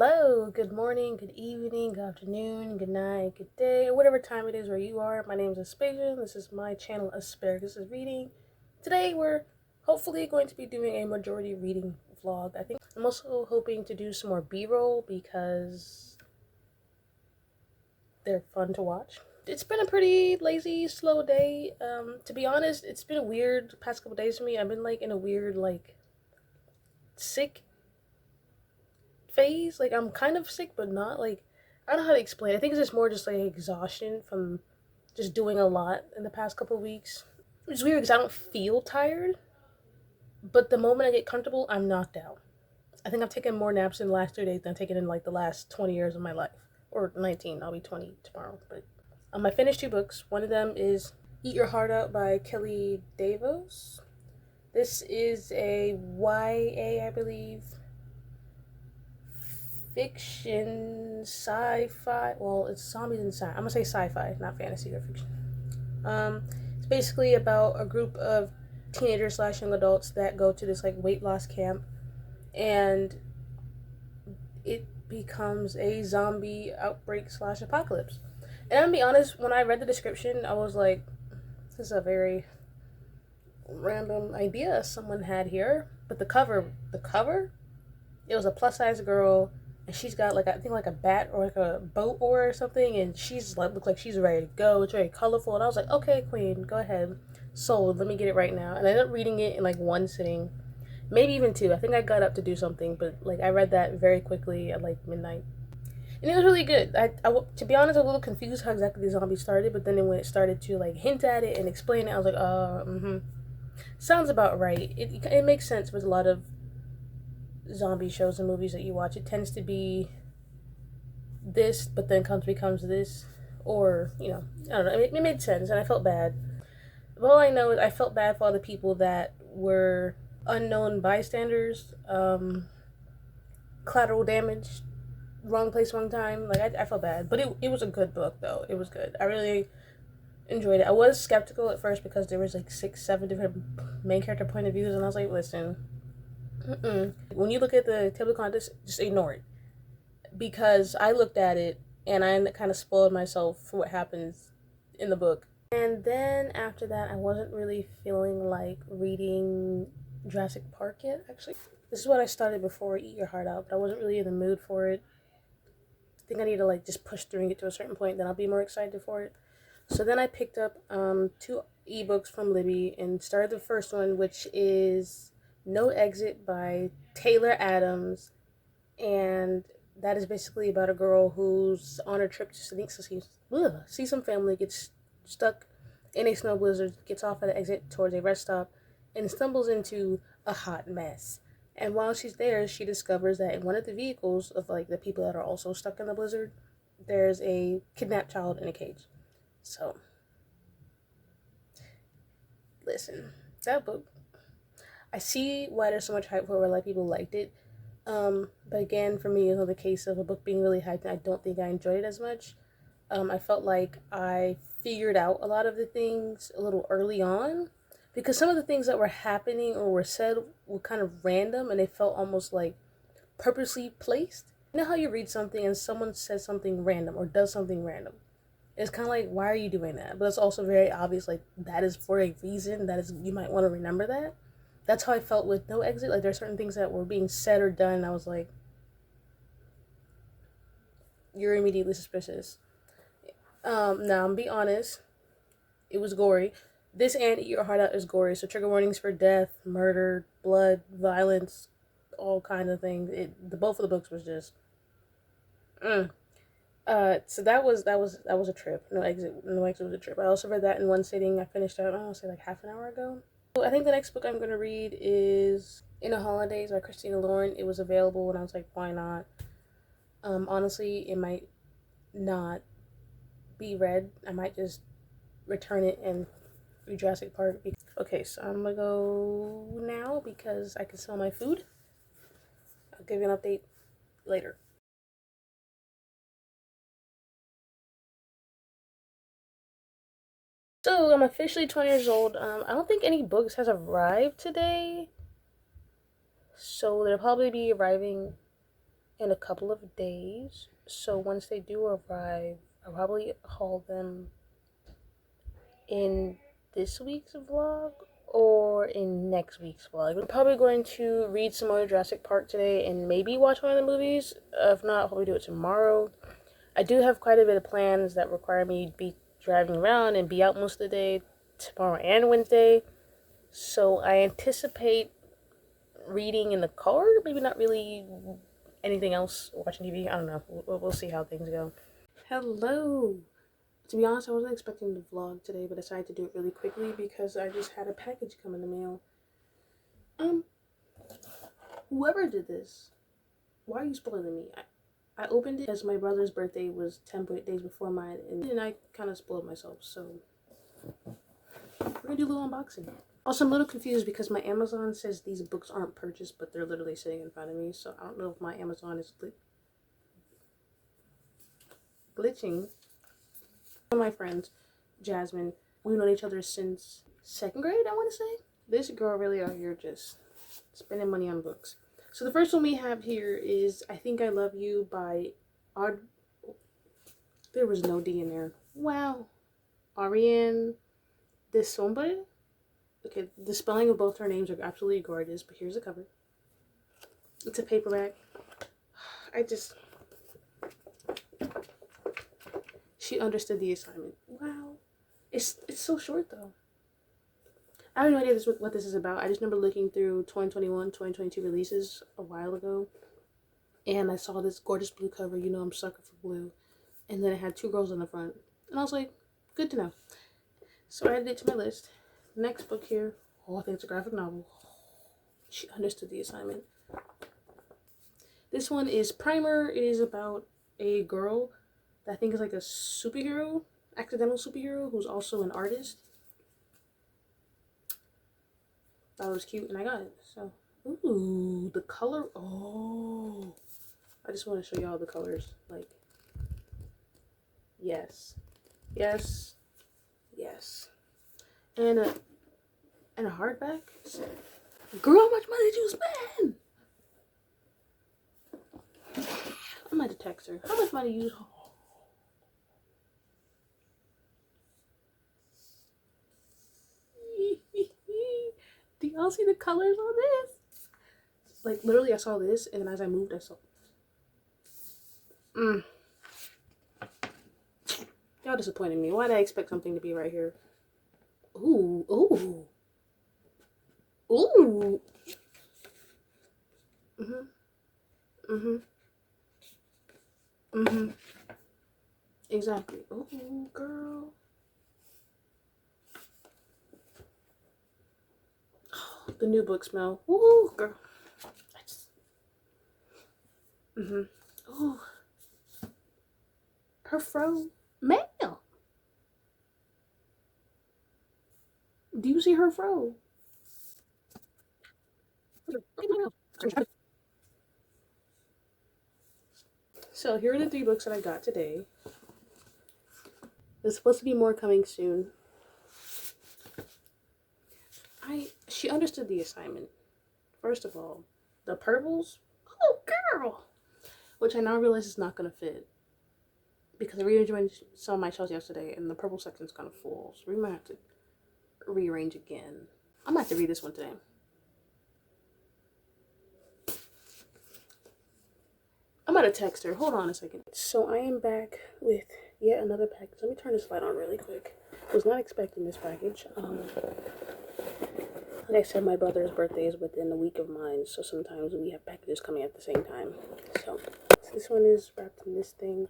Hello, good morning, good evening, good afternoon, good night, good day, or whatever time it is where you are. My name is Aspasia. This is my channel, Asparagus is Reading. Today, we're hopefully going to be doing a majority reading vlog. I think I'm also hoping to do some more B-roll because they're fun to watch. It's been a pretty lazy, slow day. To be honest, it's been a weird past couple days for me. I've been in a weird sick phase. I'm kind of sick, but not I don't know how to explain. I think it's just more just exhaustion from just doing a lot in the past couple of weeks. It's weird because I don't feel tired, but the moment I get comfortable, I'm knocked out. I think I've taken more naps in the last 3 days than I've taken in the last 20 years of my life, or 19. I'll be 20 tomorrow. But I finished 2 books. One of them is Eat Your Heart Out by Kelly Davos. This is a YA, I believe, fiction, sci-fi. Well, it's zombies and sci. I'm gonna say sci-fi, not fantasy or fiction. It's basically about a group of teenagers slash young adults that go to this weight loss camp, and it becomes a zombie outbreak slash apocalypse. And I'm gonna be honest, when I read the description, I was like, this is a very random idea someone had here. But the cover, it was a plus size girl, and she's got I think a bat or a boat oar or something, and she's looks like she's ready to go. It's very colorful, and I was like, okay, queen, go ahead, sold. Let me get it right now. And I ended up reading it in one sitting, maybe even two. I think I got up to do something, but I read that very quickly at midnight, and it was really good. To be honest, I was a little confused how exactly the zombie started, but then when it started to hint at it and explain it, I was like, sounds about right. It makes sense with a lot of zombie shows and movies that you watch. It tends to be this, but then becomes this, or I don't know. It made sense, and I felt bad. But all I know is I felt bad for all the people that were unknown bystanders, collateral damage, wrong place, wrong time. I felt bad, but it was a good book though. It was good. I really enjoyed it. I was skeptical at first because there was 6, 7 different main character point of views, and I was like, listen. When you look at the table of contents, just ignore it. Because I looked at it and I kind of spoiled myself for what happens in the book. And then after that, I wasn't really feeling like reading Jurassic Park yet, actually. This is what I started before Eat Your Heart Out, but I wasn't really in the mood for it. I think I need to just push through and get to a certain point, then I'll be more excited for it. So then I picked up 2 ebooks from Libby and started the first one, which is No Exit by Taylor Adams, and that is basically about a girl who's on a trip to see some family, gets stuck in a snow blizzard, gets off at an exit towards a rest stop, and stumbles into a hot mess. And while she's there, she discovers that in one of the vehicles of the people that are also stuck in the blizzard, there's a kidnapped child in a cage. So, listen, that book, I see why there's so much hype for it, where people liked it. But again, for me, it's the case of a book being really hyped, and I don't think I enjoyed it as much. I felt like I figured out a lot of the things a little early on, because some of the things that were happening or were said were kind of random, and they felt almost purposely placed. You know how you read something and someone says something random or does something random? It's kind of why are you doing that? But it's also very obvious, that is for a reason. That is, you might want to remember that. That's how I felt with No Exit. There are certain things that were being said or done, and I was like, you're immediately suspicious. Now, I'm be honest, it was gory. This and Eat Your Heart Out is gory, so trigger warnings for death, murder, blood, violence, all kinds of things. Both of the books was just, so that was a trip. No Exit was a trip. I also read that in one sitting. I finished that, I want to say half an hour ago. So I think the next book I'm going to read is In the Holidays by Christina Lauren. It was available, and I was like, why not? Honestly, it might not be read. I might just return it and read Jurassic Park. Okay, so I'm gonna go now because I can smell my food. I'll give you an update later. So I'm officially 20 years old. I don't think any books has arrived today, so they'll probably be arriving in a couple of days. So once they do arrive, I'll probably haul them in this week's vlog or in next week's vlog. I'm probably going to read some more Jurassic Park today and maybe watch one of the movies. If not, I'll probably do it tomorrow. I do have quite a bit of plans that require me to be driving around and be out most of the day tomorrow and Wednesday. So I anticipate reading in the car, maybe not really anything else, watching TV. I don't know. We'll see how things go. Hello. To be honest, I wasn't expecting to vlog today, but I decided to do it really quickly because I just had a package come in the mail. Whoever did this, why are you spoiling me? I opened it as my brother's birthday was 10 days before mine, and I kind of spoiled myself, so we're gonna do a little unboxing. Also, I'm a little confused because my Amazon says these books aren't purchased, but they're literally sitting in front of me, so I don't know if my Amazon is glitching. One of my friends, Jasmine, we've known each other since 2nd grade, I want to say. This girl really out here just spending money on books. So the first one we have here is I Think I Love You by there was no D in there. Wow. Ariane Desombre. Okay, the spelling of both her names are absolutely gorgeous, but here's the cover. It's a paperback. She understood the assignment. Wow. It's so short though. I have no idea what this is about. I just remember looking through 2021, 2022 releases a while ago, and I saw this gorgeous blue cover. You know I'm sucker for blue. And then it had 2 girls on the front. And I was like, good to know. So I added it to my list. Next book here. Oh, I think it's a graphic novel. She understood the assignment. This one is Primer. It is about a girl that I think is like a superhero, accidental superhero, who's also an artist. Thought it was cute, and I got it. So, ooh, the color. Oh, I just want to show y'all the colors. Like, yes, yes, yes, and a hardback. Girl, how much money did you spend? I'm at to text her. How much money you? Do y'all see the colors on this? Like, literally, I saw this, and then as I moved, I saw. Y'all disappointed me. Why did I expect something to be right here? Ooh, ooh, ooh. Exactly. Ooh, girl. The new book smell. Ooh, girl. Ooh. Her fro. Ma'am. Do you see her fro? So here are the 3 books that I got today. There's supposed to be more coming soon. She understood the assignment. First of all, the purples. Oh, girl. Which I now realize is not going to fit. Because I rearranged some of my shelves yesterday, and the purple section is kind of full. So we might have to rearrange again. I'm going to have to read this one today. I'm going to text her. Hold on a second. So I am back with yet another package. Let me turn this light on really quick. Was not expecting this package. Like I said, my brother's birthday is within a week of mine, so sometimes we have packages coming at the same time. So this one is wrapped in this thing.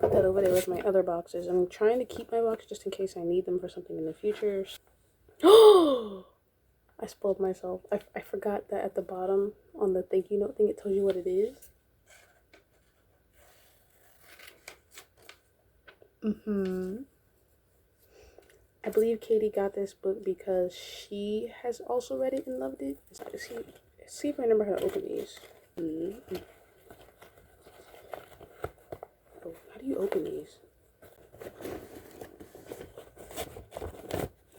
Put that over there with my other boxes. I'm trying to keep my box just in case I need them for something in the future. Oh! I spoiled myself. I forgot that at the bottom on the thank you note thing, it tells you what it is. I believe Katie got this book because she has also read it and loved it. Let's see if I remember how to open these. Oh, how do you open these?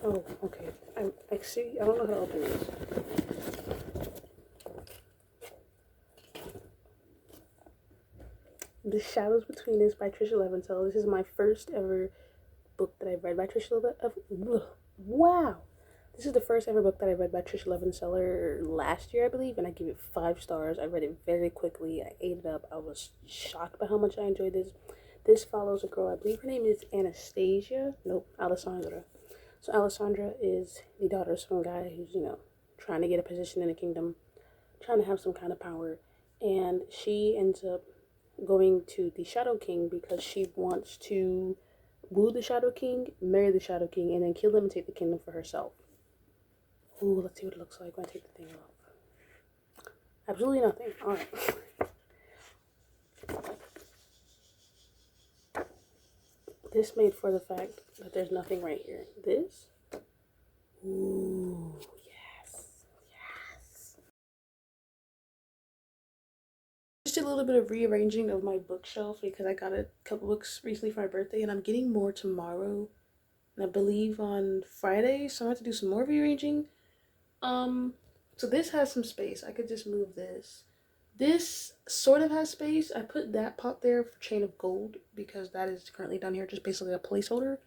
Oh, okay. I see. I don't know how to open this. The Shadows Between Us by Trisha Leventhal. This is my first ever book that I've read by Trisha Leventhal. Wow. This is the first ever book that I read by Trisha Leventhal last year, I believe, and I give it 5 stars. I read it very quickly. I ate it up. I was shocked by how much I enjoyed this. This follows a girl, I believe her name is Anastasia. Nope, Alessandra. So Alessandra is the daughter of some guy who's, trying to get a position in the kingdom, trying to have some kind of power. And she ends up going to the Shadow King because she wants to woo the Shadow King, marry the Shadow King, and then kill him and take the kingdom for herself. Ooh, let's see what it looks like when I take the thing off. Absolutely nothing. Alright. This made for the fact that there's nothing right here. This? Ooh, yes. Yes. Just did a little bit of rearranging of my bookshelf because I got a couple books recently for my birthday and I'm getting more tomorrow. And I believe on Friday, so I have to do some more rearranging. So this has some space. I could just move this. This sort of has space. I put that pot there for Chain of Gold because that is currently down here, just basically a placeholder.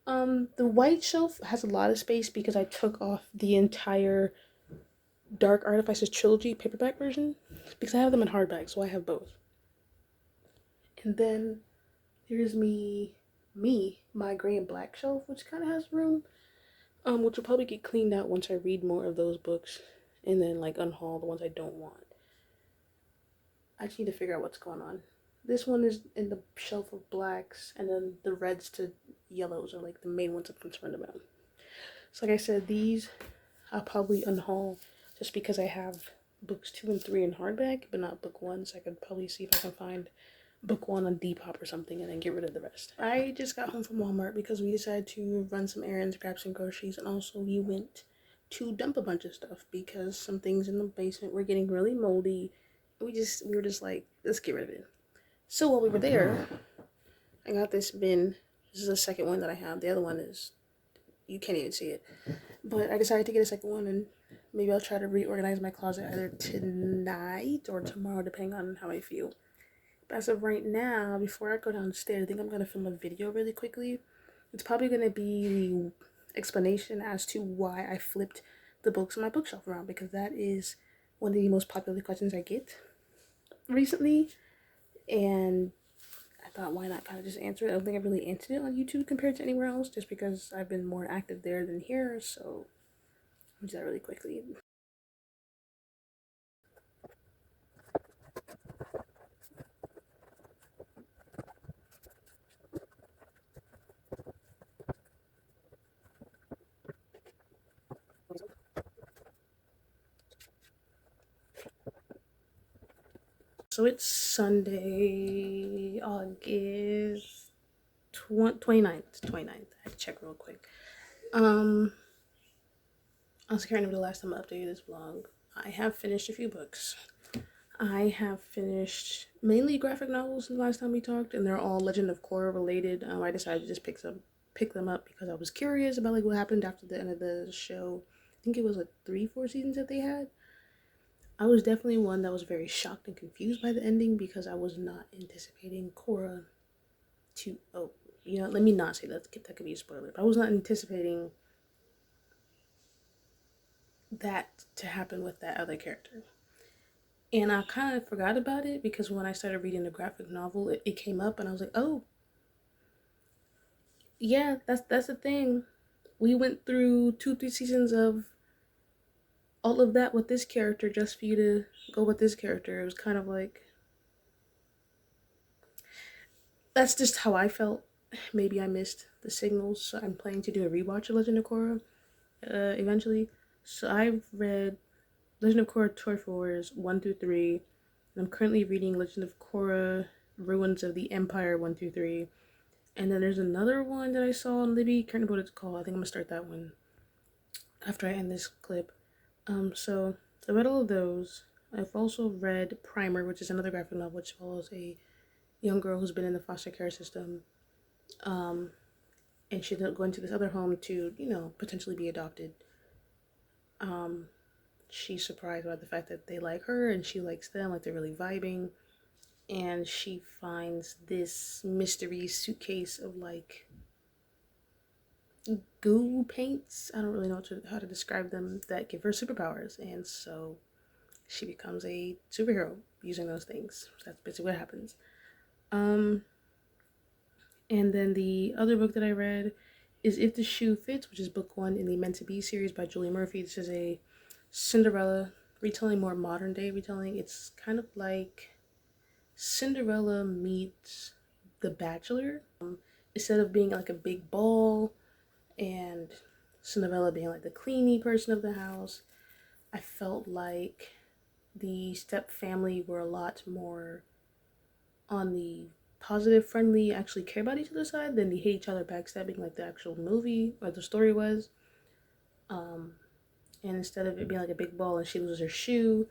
The white shelf has a lot of space because I took off the entire Dark Artifices Trilogy paperback version because I have them in hardback, so I have both. And then here's my gray and black shelf, which kind of has room, which will probably get cleaned out once I read more of those books and then like unhaul the ones I don't want. I just need to figure out what's going on. This one is in the shelf of blacks, and then the reds to yellows are like the main ones I'm concerned about. So like I said, these I'll probably unhaul just because I have books 2 and 3 in hardback, but not book 1, so I could probably see if I can find book 1 on Depop or something and then get rid of the rest. I just got home from Walmart because we decided to run some errands, grab some groceries, and also we went to dump a bunch of stuff because some things in the basement were getting really moldy. We were just like, let's get rid of it. So while we were there, I got this bin. This is the second one that I have. The other one is, you can't even see it. But I decided to get a second one, and maybe I'll try to reorganize my closet either tonight or tomorrow, depending on how I feel. But as of right now, before I go downstairs, I think I'm going to film a video really quickly. It's probably going to be the explanation as to why I flipped the books on my bookshelf around, because that is one of the most popular questions I get recently. And I thought, why not kind of just answer it? I don't think I really answered it on YouTube compared to anywhere else, just because I've been more active there than here. So I'll do that really quickly. So it's Sunday, August 29th. 29th. I have to check real quick. I was can't remember the last time I updated this vlog. I have finished a few books. I have finished mainly graphic novels since the last time we talked, and they're all Legend of Korra related. I decided to just pick them up because I was curious about like what happened after the end of the show. I think it was like 3-4 seasons that they had. I was definitely one that was very shocked and confused by the ending because I was not anticipating Korra to, let me not say that could be a spoiler, but I was not anticipating that to happen with that other character. And I kind of forgot about it because when I started reading the graphic novel, it came up and I was like, oh, yeah, that's the thing. We went through 2-3 seasons of all of that with this character just for you to go with this character. It was kind of like, that's just how I felt. Maybe I missed the signals, so I'm planning to do a rewatch of Legend of Korra eventually. So I've read Legend of Korra Toy Wars 1 through 3, and I'm currently reading Legend of Korra Ruins of the Empire 1 through 3. And then there's another one that I saw on Libby. Can't remember what it's called. I think I'm gonna start that one after I end this clip. So I read all of those. I've also read Primer, which is another graphic novel which follows a young girl who's been in the foster care system. and she ended up going to this other home to, you know, potentially be adopted. She's surprised by the fact that they like her and she likes them, like they're really vibing. And she finds this mystery suitcase of like goo paints. I don't really know how to describe them, that give her superpowers. And so she becomes a superhero using those things. That's basically what happens. And then the other book that I read is If the Shoe Fits, which is book 1 in the Meant to Be series by Julie Murphy. This is a Cinderella retelling, more modern day retelling. It's kind of like Cinderella meets The Bachelor. Instead of being like a big ball and Cinderella being like the cleany person of the house, I felt like the step family were a lot more on the positive, friendly, actually care about each other's side than the hate each other backstabbing like the actual movie or the story was. And instead of it being like a big ball and she loses her shoe,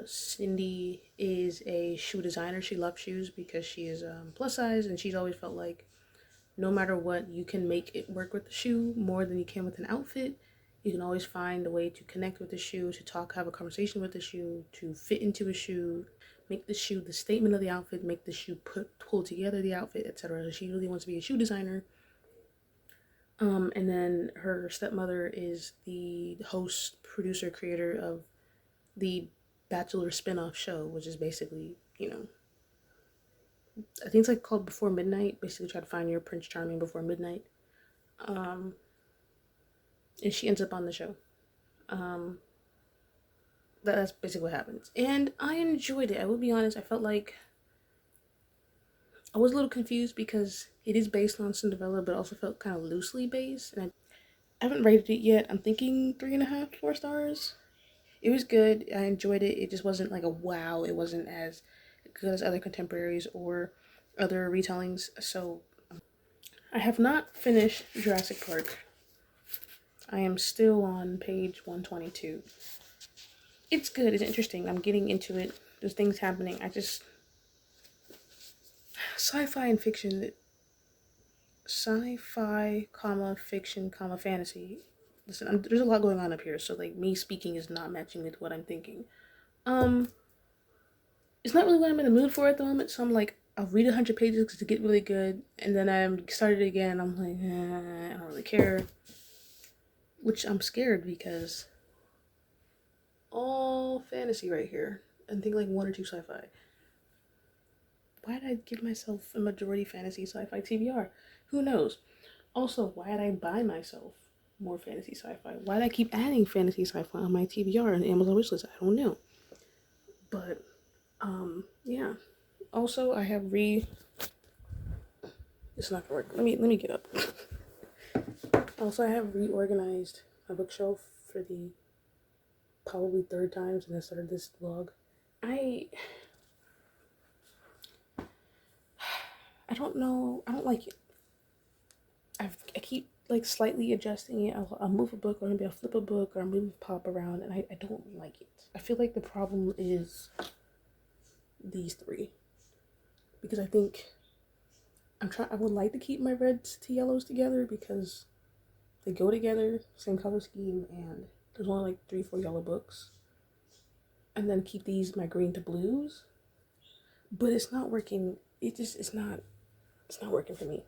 Cindy is a shoe designer. She loves shoes because she is plus size, and she's always felt like no matter what, you can make it work with the shoe more than you can with an outfit. You can always find a way to connect with the shoe, to talk, have a conversation with the shoe, to fit into a shoe, make the shoe the statement of the outfit, make the shoe pull together the outfit, etc. So she really wants to be a shoe designer. And then her stepmother is the host, producer, creator of the Bachelor spin-off show, which is basically, you know, I think it's like called Before Midnight. Basically, try to find your Prince Charming before midnight. And she ends up on the show. That's basically what happens. And I enjoyed it. I will be honest, I felt like I was a little confused because it is based on Cinderella, but also felt kind of loosely based. And I haven't rated it yet. I'm thinking 3.5, 4 stars. It was good. I enjoyed it. It just wasn't like a wow. It wasn't as good as other contemporaries or other retellings. So I have not finished Jurassic Park. I am still on page 122. It's good. It's interesting. I'm getting into it. There's things happening. Sci-fi and fiction. Sci-fi, fiction, fantasy. Listen, there's a lot going on up here, so like me speaking is not matching with what I'm thinking. It's not really what I'm in the mood for at the moment, so I'm like, I'll read 100 pages to get really good, and then I started again. I'm like, I don't really care, which I'm scared because all fantasy right here, and think like 1 or 2 sci-fi. Why did I give myself a majority fantasy sci-fi TBR? Who knows? Also, why did I buy myself more fantasy sci-fi? Why did I keep adding fantasy sci-fi on my TBR and Amazon wishlist? I don't know. But, yeah. Also, I have it's not gonna work. Let me get up. Also, I have reorganized my bookshelf for the probably 3rd time since I started this vlog. I don't know. I don't like it. I keep like slightly adjusting it. I'll move a book, or maybe I'll flip a book, or I'll move pop around, and I don't like it. I feel like the problem is these 3. Because I think I would like to keep my reds to yellows together because they go together, same color scheme, and there's only like 3, 4 yellow books. And then keep these, my green to blues. But it's not working. It's not working for me.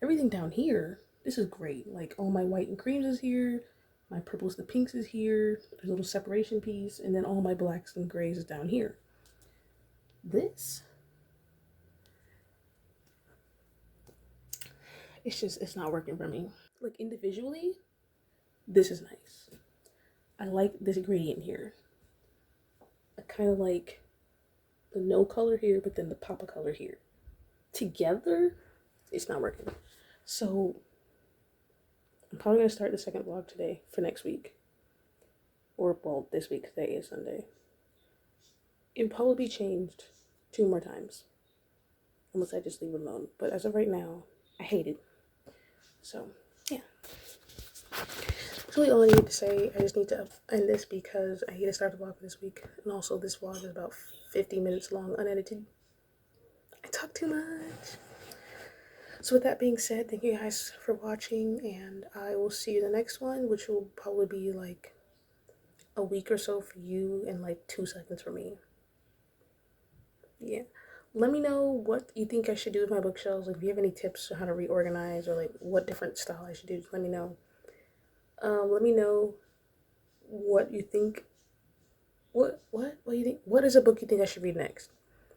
Everything down here, this is great. Like all my white and creams is here. My purples and pinks is here. There's a little separation piece. And then all my blacks and grays is down here. This, it's not working for me. Like individually, this is nice. I like this gradient here. I kind of like the no color here, but then the pop of color here. Together, it's not working. So I'm probably gonna start the second vlog today for next week. Or well, this week, today is Sunday. It'll probably be changed 2 more times. Unless I just leave it alone. But as of right now, I hate it. So, yeah. That's really all I need to say. I just need to end this because I need to start the vlog for this week. And also, this vlog is about 50 minutes long, unedited. I talk too much. So with that being said, thank you guys for watching, and I will see you in the next one, which will probably be like a week or so for you and like 2 seconds for me. Yeah. Let me know what you think I should do with my bookshelves. Like, if you have any tips on how to reorganize or like what different style I should do, just let me know. Let me know what you think. What do you think? What is a book you think I should read next?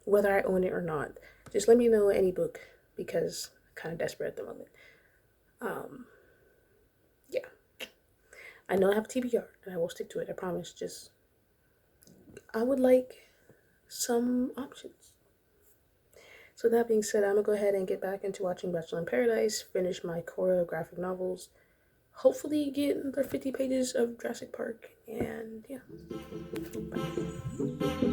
Whether I own it or not. Just let me know any book because I'm kind of desperate at the moment. Um, yeah. I know I have TBR and I will stick to it. I promise. Just I would like some options. So that being said, I'm gonna go ahead and get back into watching Bachelor in Paradise, finish my choreographic novels, hopefully get another 50 pages of Jurassic Park, and yeah. Bye.